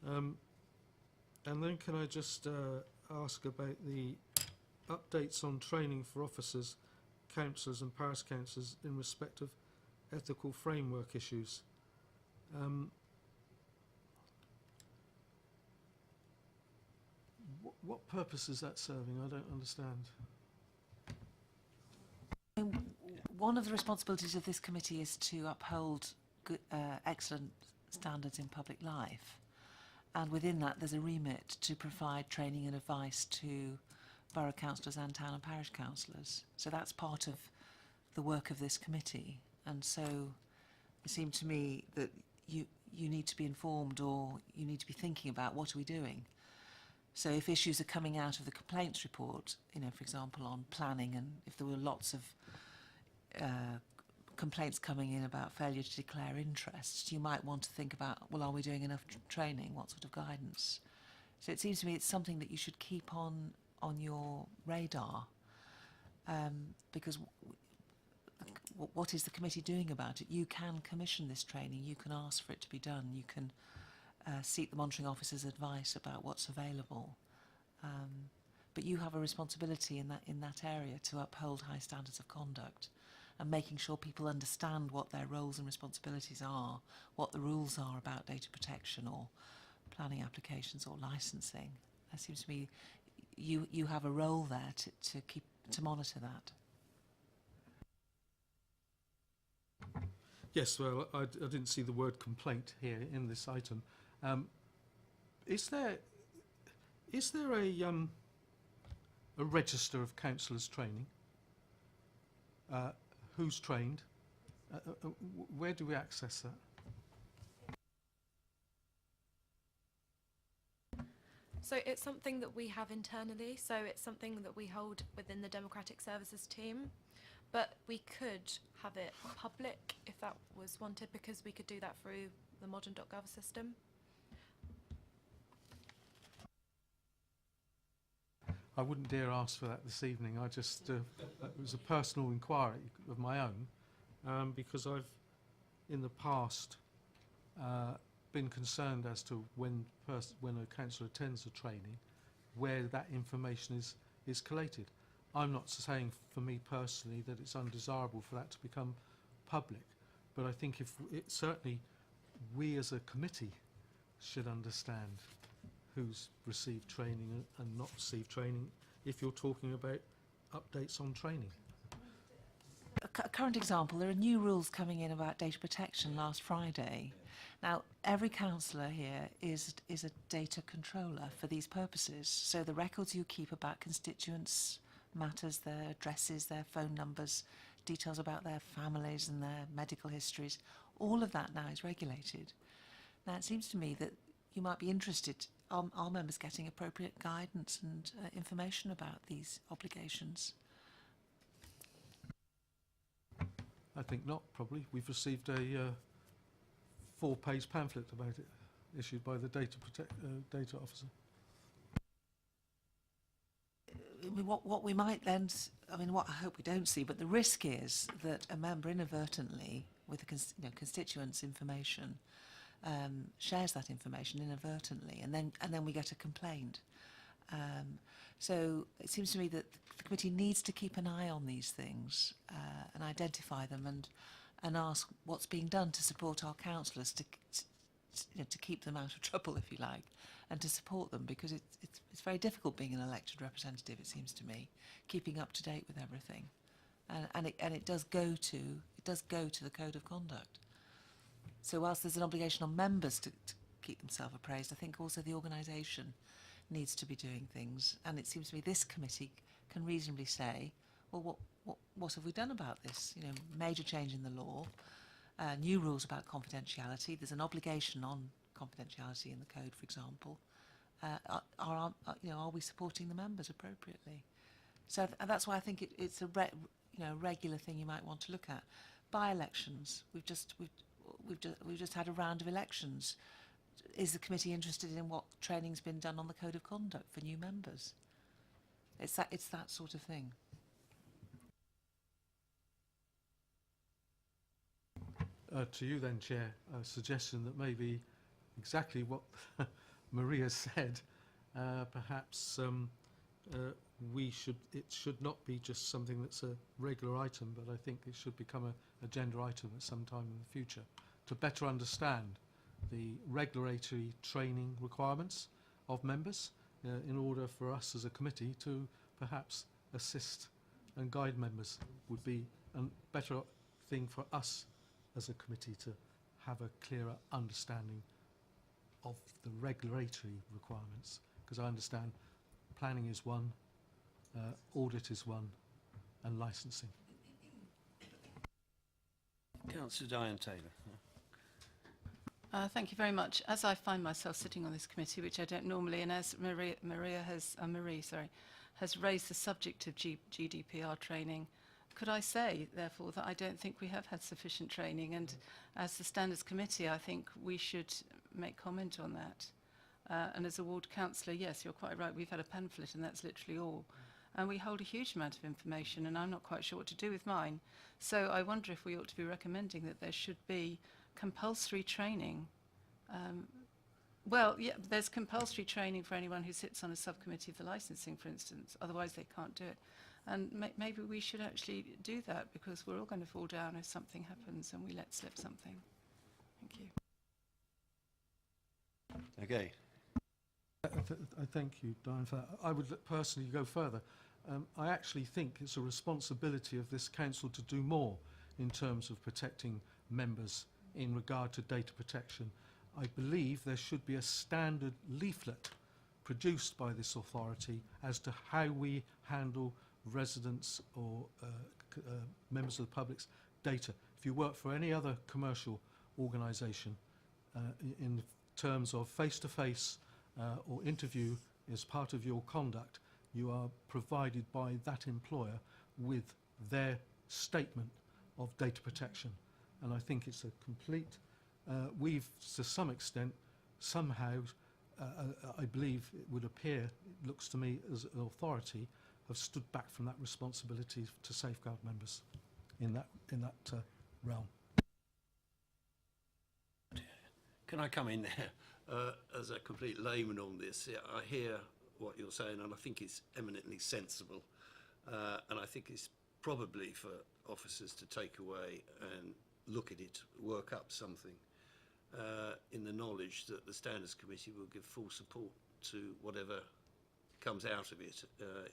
And then can I just ask about the updates on training for officers, councillors and parish councillors in respect of ethical framework issues? What purpose is that serving? I don't understand. One of the responsibilities of this committee is to uphold good, excellent standards in public life. And within that, there's a remit to provide training and advice to borough councillors and town and parish councillors. So that's part of the work of this committee. And so it seemed to me that you need to be informed, or you need to be thinking about what are we doing. So if issues are coming out of the complaints report, for example, on planning, and if there were lots of complaints coming in about failure to declare interest, you might want to think about, well, are we doing enough training? What sort of guidance? So it seems to me it's something that you should keep on your radar, because what is the committee doing about it? You can commission this training, you can ask for it to be done, you can seek the monitoring officer's advice about what's available. But you have a responsibility in that area to uphold high standards of conduct and making sure people understand what their roles and responsibilities are, what the rules are about data protection or planning applications or licensing. It seems to me you have a role there to monitor that. Yes, well, I didn't see the word complaint here in this item. Is there a register of councillors training? Who's trained? Where do we access that? So it's something that we have internally, so it's something that we hold within the Democratic Services team. But we could have it public if that was wanted, because we could do that through the modern.gov system. I wouldn't dare ask for that this evening. I just, it was a personal inquiry of my own, because I've, in the past, been concerned as to when a councillor attends a training, where that information is collated. I'm not saying for me personally that it's undesirable for that to become public, but I think if it, certainly we as a committee should understand who's received training and not received training, if you're talking about updates on training. A current example, there are new rules coming in about data protection last Friday. Now, every councillor here is a data controller for these purposes. So the records you keep about constituents' matters, their addresses, their phone numbers, details about their families and their medical histories, all of that now is regulated. Now, it seems to me that you might be interested, are members getting appropriate guidance and information about these obligations? I think not, probably. We've received a 4-page pamphlet about it, issued by the data officer. I mean, what we might then, I mean, what I hope we don't see, but the risk is that a member inadvertently, with the constituents' information, shares that information inadvertently, and then we get a complaint. So it seems to me that the committee needs to keep an eye on these things and identify them and ask what's being done to support our councillors to keep them out of trouble, if you like, and to support them, because it's very difficult being an elected representative, it seems to me, keeping up to date with everything, and it does go to the code of conduct. So whilst there's an obligation on members to keep themselves appraised, I think also the organisation needs to be doing things, and it seems to me this committee can reasonably say, well, what have we done about this? You know, major change in the law, new rules about confidentiality. There's an obligation on confidentiality in the code, for example. Are we supporting the members appropriately? So that's why I think it's a regular thing you might want to look at. By-elections. We've just had a round of elections. Is the committee interested in what training's been done on the code of conduct for new members? It's that sort of thing. To you then, Chair, a suggestion that maybe exactly what Maria said, perhaps it should not be just something that's a regular item, but I think it should become an agenda item at some time in the future to better understand the regulatory training requirements of members in order for us as a committee to perhaps assist and guide members. Would be a better thing for us as a committee to have a clearer understanding of the regulatory requirements, because I understand planning is one, audit is one, and licensing. Councillor Diane Taylor. Thank you very much. As I find myself sitting on this committee, which I don't normally, and as Marie has raised the subject of GDPR training, could I say, therefore, that I don't think we have had sufficient training, and as the Standards Committee, I think we should make comment on that. And as a ward councillor, yes, you're quite right, we've had a pamphlet, and that's literally all. And we hold a huge amount of information, and I'm not quite sure what to do with mine. So I wonder if we ought to be recommending that there should be compulsory training. Well, yeah, there's compulsory training for anyone who sits on a subcommittee of the licensing, for instance, otherwise they can't do it. And maybe we should actually do that, because we're all going to fall down if something happens and we let slip something. Thank you. Okay. I thank you, Diane, for that. I would personally go further. I actually think it's a responsibility of this council to do more in terms of protecting members in regard to data protection. I believe there should be a standard leaflet produced by this authority as to how we handle residents or members of the public's data. If you work for any other commercial organisation in terms of face-to-face or interview as part of your conduct, you are provided by that employer with their statement of data protection. And I think it's a complete, we've to some extent, somehow, I believe it would appear, it looks to me as an authority, have stood back from that responsibility to safeguard members in that realm. Can I come in there as a complete layman on this? Yeah, I hear what you're saying, and I think it's eminently sensible. And I think it's probably for officers to take away and look at it, work up something, in the knowledge that the Standards Committee will give full support to whatever comes out of it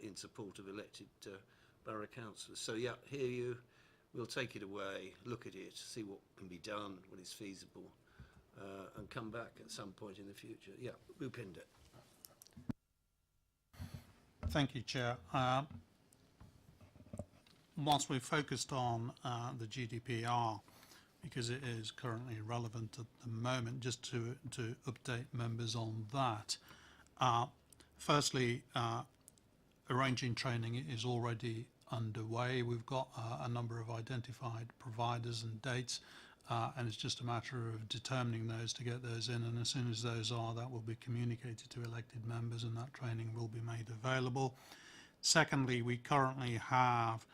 in support of elected borough councillors. So yeah, hear you. We'll take it away, look at it, see what can be done, what is feasible, and come back at some point in the future. Yeah, Rupinder. Thank you, Chair. Whilst we're focused on the GDPR, because it is currently relevant at the moment, just to update members on that. Firstly, arranging training is already underway. We've got a number of identified providers and dates, and it's just a matter of determining those to get those in, and as soon as those are, that will be communicated to elected members and that training will be made available. Secondly, we currently have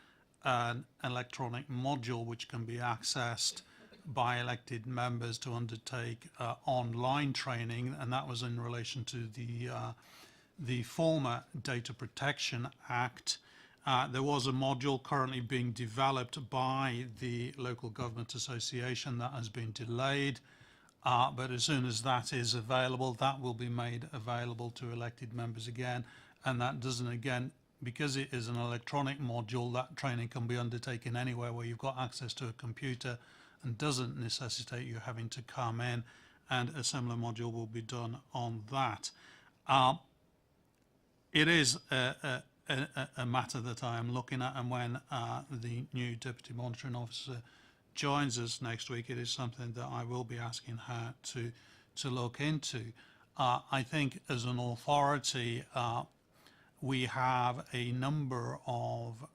an electronic module which can be accessed by elected members to undertake online training, and that was in relation to the former Data Protection Act. There was a module currently being developed by the Local Government Association that has been delayed, but as soon as that is available, that will be made available to elected members again, and that doesn't, again, because it is an electronic module, that training can be undertaken anywhere where you've got access to a computer and doesn't necessitate you having to come in, and a similar module will be done on that. It is a matter that I am looking at, and when the new Deputy Monitoring Officer joins us next week, it is something that I will be asking her to look into. I think as an authority, we have a number of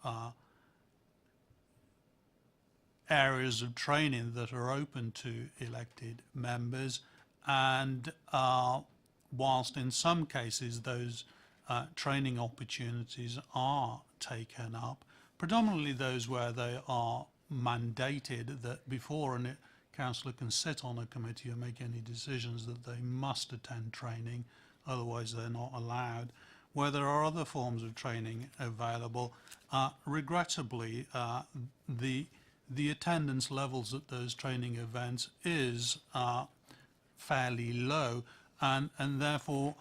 areas of training that are open to elected members, and whilst in some cases those training opportunities are taken up, predominantly those where they are mandated that before a councillor can sit on a committee or make any decisions that they must attend training, otherwise they're not allowed. Where there are other forms of training available, regrettably the attendance levels at those training events is fairly low, and therefore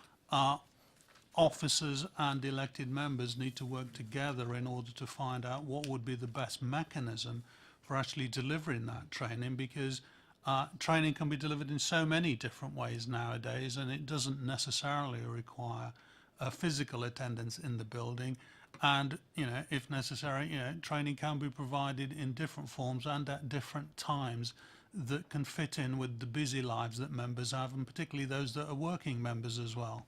officers and elected members need to work together in order to find out what would be the best mechanism for actually delivering that training, because training can be delivered in so many different ways nowadays, and it doesn't necessarily require a physical attendance in the building. And, if necessary, training can be provided in different forms and at different times that can fit in with the busy lives that members have, and particularly those that are working members as well.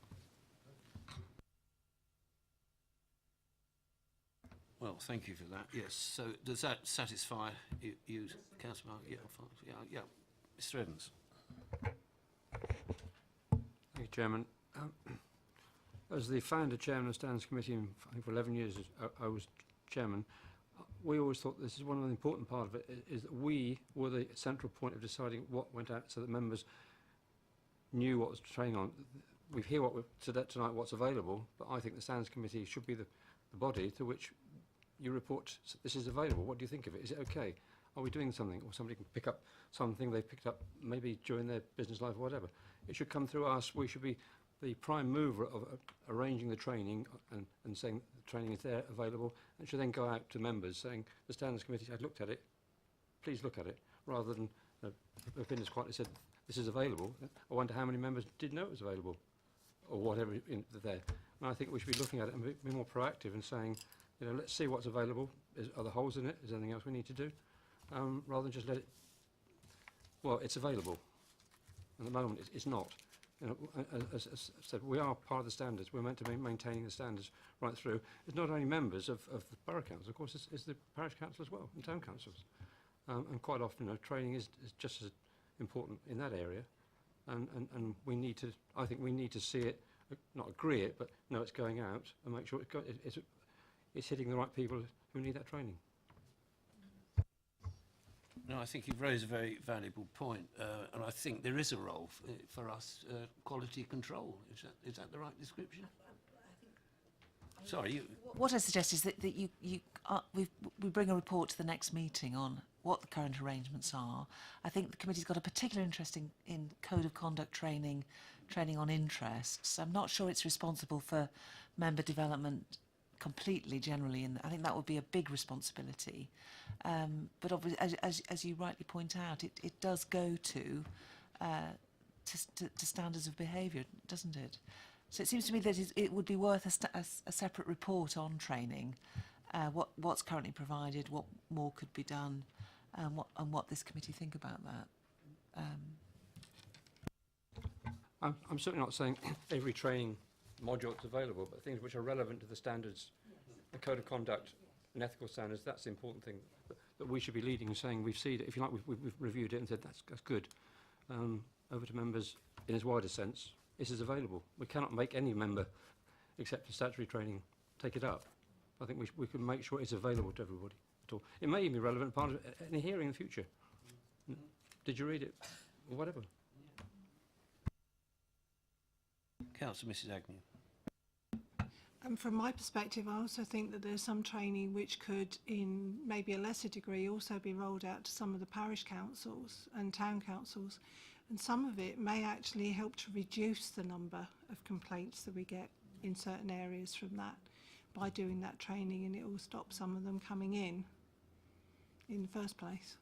Well, thank you for that. Yes. So does that satisfy you, Councillor? Yeah, fine. Yeah. Mr. Evans. Thank you, Chairman. As the founder chairman of the Standards Committee, and I think for 11 years I was chairman, we always thought this is one of the important part of it, is that we were the central point of deciding what went out so that members knew what was training on. We hear what tonight what's available, but I think the Standards Committee should be the body to which you report this is available. What do you think of it? Is it okay? Are we doing something? Or somebody can pick up something they picked up maybe during their business life or whatever. It should come through us. We should be the prime mover of arranging the training and saying the training is there available, and should then go out to members saying the Standards Committee had looked at it, please look at it, rather than the opinions quietly said this is available. I wonder how many members did know it was available or whatever there. And I think we should be looking at it and be more proactive and saying, let's see what's available. Are there holes in it? Is there anything else we need to do? Rather than just let it, well, it's available. At the moment, it's not. You know, as I said, we are part of the standards. We're meant to be maintaining the standards right through. It's not only members of the borough council, of course, it's the parish council as well, and town councils. And quite often, you know, training is just as important in that area. And we need to, I think we need to see it, not agree it, but know it's going out and make sure it's hitting the right people who need that training. No, I think you've raised a very valuable point, and I think there is a role for us, quality control. Is that the right description? Sorry, you... What I suggest is that we bring a report to the next meeting on what the current arrangements are. I think the committee's got a particular interest in code of conduct training on interests. I'm not sure it's responsible for member development completely, generally, and I think that would be a big responsibility. But obviously, as you rightly point out, it does go to standards of behaviour, doesn't it? So it seems to me that it would be worth a separate report on training, what's currently provided, what more could be done, and what this committee think about that. I'm certainly not saying every training module that's available, but things which are relevant to the standards, the code of conduct and ethical standards, that's the important thing that we should be leading and saying we've seen it. If you like, we've reviewed it and said that's good. Over to members in its wider sense, this is available. We cannot make any member, except for statutory training, take it up. I think we can make sure it's available to everybody at all. It may even be relevant part of any hearing in the future. Did you read it? Or whatever. Councillor Mrs Agnew. And from my perspective, I also think that there's some training which could, in maybe a lesser degree, also be rolled out to some of the parish councils and town councils. And some of it may actually help to reduce the number of complaints that we get in certain areas from that by doing that training, and it will stop some of them coming in the first place.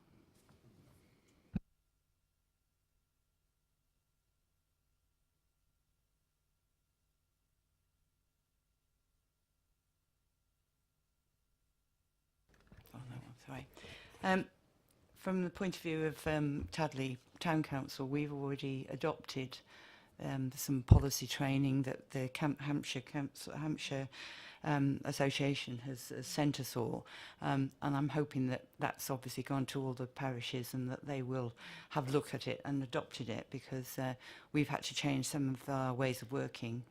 Oh, no, I'm sorry. From the point of view of Tadley Town Council, we've already adopted some policy training that the Hampshire Association has sent us all, and I'm hoping that that's obviously gone to all the parishes and that they will have a look at it and adopted it, because we've had to change some of our ways of working.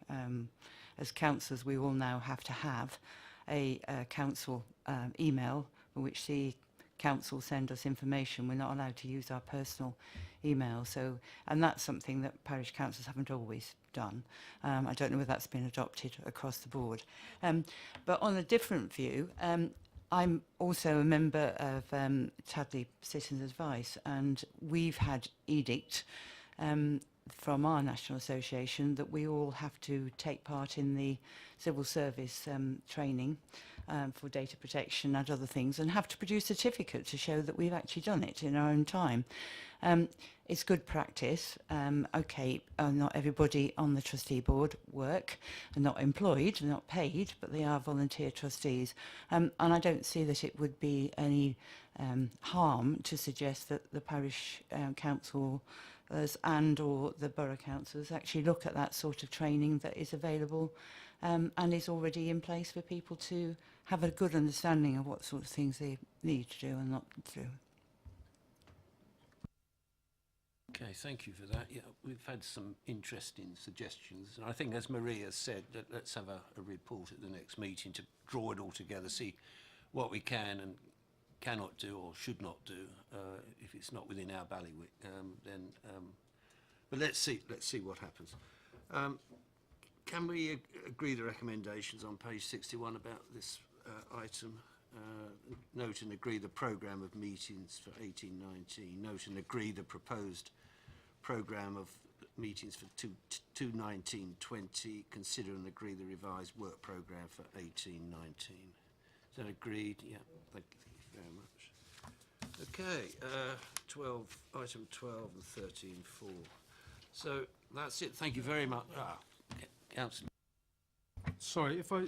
As councillors, we all now have to have a council email in which the council send us information. We're not allowed to use our personal email. So, and that's something that parish councils haven't always done. I don't know whether that's been adopted across the board. But on a different view, I'm also a member of Tadley Citizens Advice, and we've had edict from our National Association that we all have to take part in the civil service training for data protection and other things, and have to produce a certificate to show that we've actually done it in our own time. It's good practice. Okay, not everybody on the trustee board work, are not employed, they're not paid, but they are volunteer trustees. And I don't see that it would be any harm to suggest that the parish council and or the borough councils actually look at that sort of training that is available and is already in place for people to have a good understanding of what sort of things they need to do and not to do. Okay, thank you for that. Yeah, we've had some interesting suggestions, and I think, as Maria said, that let's have a report at the next meeting to draw it all together, see what we can and cannot do or should not do. If it's not within our bailiwick, but let's see what happens. Can we agree the recommendations on page 61 about this item? Note and agree the programme of meetings for 18-19. Note and agree the proposed programme of meetings for 2-19-20. Consider and agree the revised work programme for 18-19. Is that agreed? Yeah, thank you very much. Okay, item 12 and 13, 4. So that's it. Thank you very much. Councillor. Sorry, if I,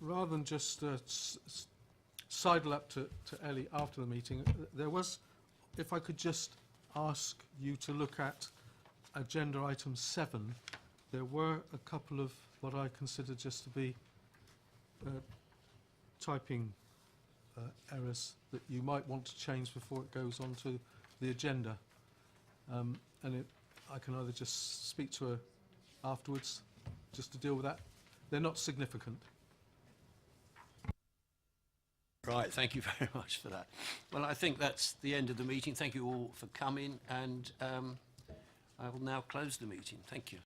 rather than just sidle up to Ellie after the meeting, there was, if I could just ask you to look at agenda item 7, there were a couple of what I consider just to be typing errors that you might want to change before it goes on to the agenda. I can either just speak to her afterwards, just to deal with that. They're not significant. Right, thank you very much for that. Well, I think that's the end of the meeting. Thank you all for coming, and I will now close the meeting. Thank you.